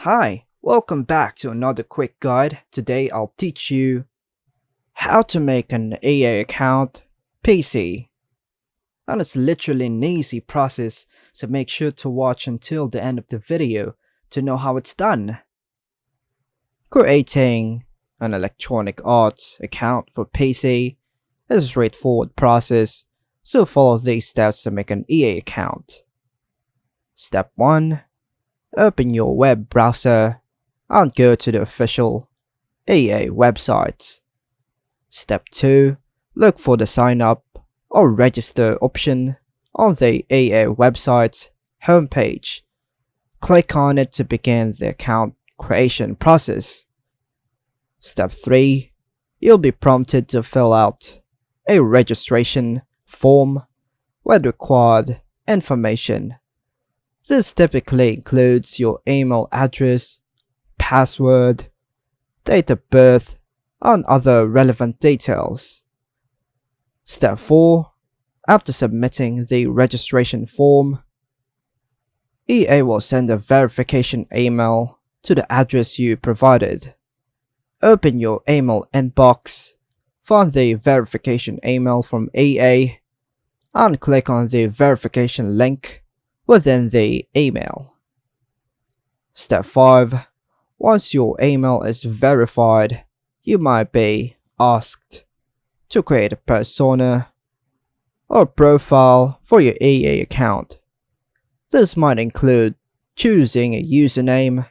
Hi, welcome back to another quick guide. Today I'll teach you how to make an EA account PC. And it's literally an easy process, so make sure to watch until the end of the video to know how it's done. Creating an Electronic Arts account for PC is a straightforward process, so follow these steps to make an EA account. Step 1. Open your web browser and go to the official EA website. Step 2. Look for the sign up or register option on the EA website's homepage. Click on it to begin the account creation process. Step 3. You'll be prompted to fill out a registration form with required information. This typically includes your email address, password, date of birth, and other relevant details. Step 4. After submitting the registration form, EA will send a verification email to the address you provided. Open your email inbox, find the verification email from EA, and click on the verification link within the email. Step 5. Once your email is verified, you might be asked to create a persona or profile for your EA account. This might include choosing a username,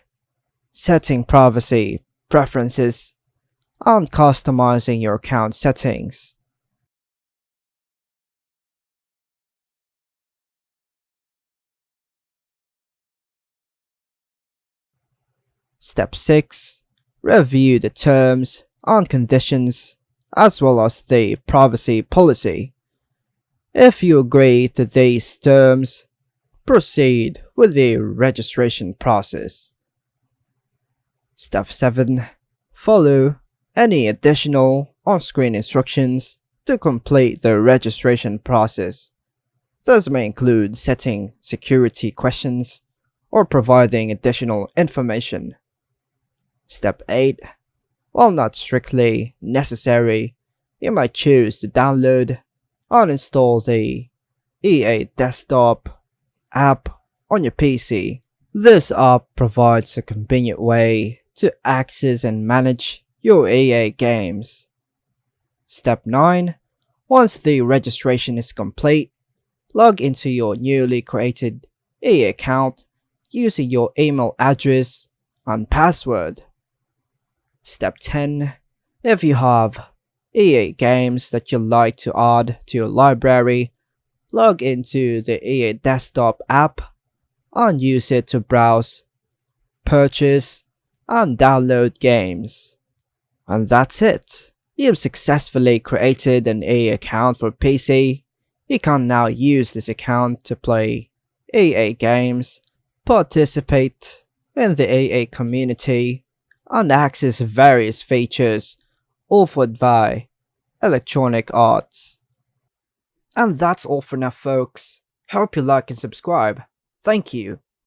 setting privacy preferences, and customizing your account settings. Step 6. Review the terms and conditions as well as the privacy policy. If you agree to these terms, proceed with the registration process. Step 7. Follow any additional on-screen instructions to complete the registration process. This may include setting security questions or providing additional information. Step 8. While not strictly necessary, you might choose to download and install the EA Desktop app on your PC. This app provides a convenient way to access and manage your EA games. Step 9. Once the registration is complete, log into your newly created EA account using your email address and password. Step 10. If you have EA games that you'd like to add to your library, log into the EA Desktop app and use it to browse, purchase, and download games. And that's it. You've successfully created an EA account for PC. You can now use this account to play EA games, participate in the EA community, and access various features offered by Electronic Arts. And that's all for now, folks. Hope you like and subscribe. Thank you.